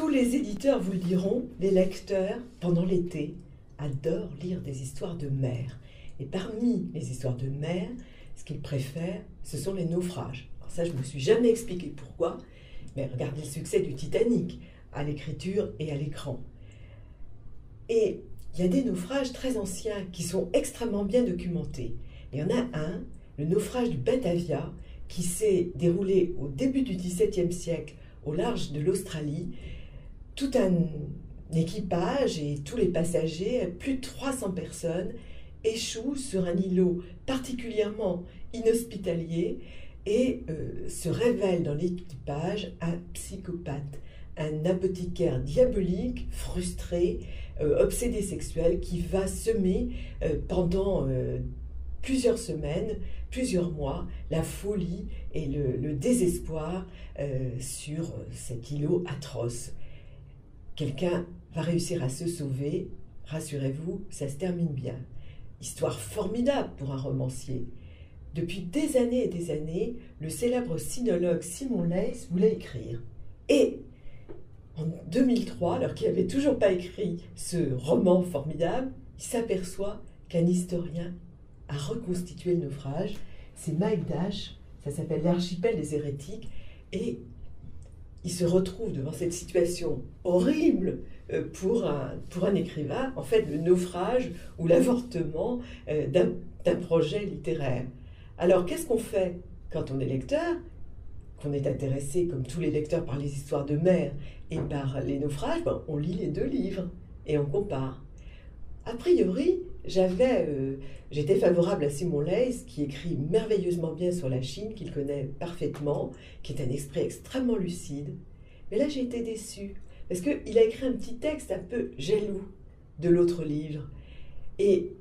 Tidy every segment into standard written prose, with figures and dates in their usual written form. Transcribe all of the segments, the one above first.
Tous les éditeurs vous le diront, les lecteurs, pendant l'été, adorent lire des histoires de mer. Et parmi les histoires de mer, ce qu'ils préfèrent, ce sont les naufrages. Alors ça, je ne me suis jamais expliqué pourquoi, mais regardez le succès du Titanic, à l'écriture et à l'écran. Et il y a des naufrages très anciens qui sont extrêmement bien documentés. Il y en a un, le naufrage du Batavia, qui s'est déroulé au début du XVIIe siècle au large de l'Australie. Tout un équipage et tous les passagers, plus de 300 personnes, échouent sur un îlot particulièrement inhospitalier et se révèle dans l'équipage un psychopathe, un apothicaire diabolique, frustré, obsédé sexuel, qui va semer pendant plusieurs semaines, plusieurs mois, la folie et le désespoir sur cet îlot atroce. Quelqu'un va réussir à se sauver, rassurez-vous, ça se termine bien. Histoire formidable pour un romancier. Depuis des années et des années, le célèbre sinologue Simon Leys voulait écrire. Et en 2003, alors qu'il n'avait toujours pas écrit ce roman formidable, il s'aperçoit qu'un historien a reconstitué le naufrage. C'est Mike Dash, ça s'appelle L'archipel des hérétiques, et il se retrouve devant cette situation horrible pour un écrivain, en fait le naufrage ou l'avortement d'un projet littéraire. Alors qu'est-ce qu'on fait quand on est lecteur, qu'on est intéressé comme tous les lecteurs par les histoires de mer et par les naufrages? On lit les deux livres et on compare. A priori, j'étais favorable à Simon Leys, qui écrit merveilleusement bien sur la Chine, qu'il connaît parfaitement, qui est un esprit extrêmement lucide. Mais là, j'ai été déçue, parce qu'il a écrit un petit texte un peu jaloux de l'autre livre. Et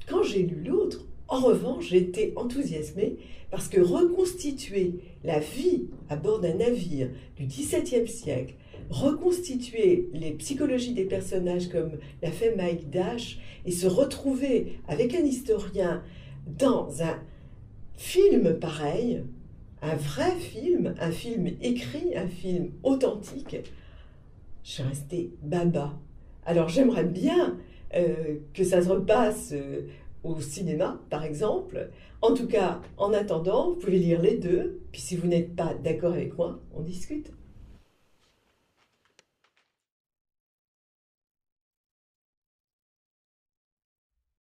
quand j'ai lu l'autre, en revanche, j'ai été enthousiasmée, parce que reconstituer la vie à bord d'un navire du XVIIe siècle, reconstituer les psychologies des personnages comme l'a fait Mike Dash et se retrouver avec un historien dans un film pareil, un vrai film, un film écrit, un film authentique, je suis restée baba. Alors j'aimerais bien que ça se repasse au cinéma, par exemple. En tout cas, en attendant, vous pouvez lire les deux, puis si vous n'êtes pas d'accord avec moi, on discute.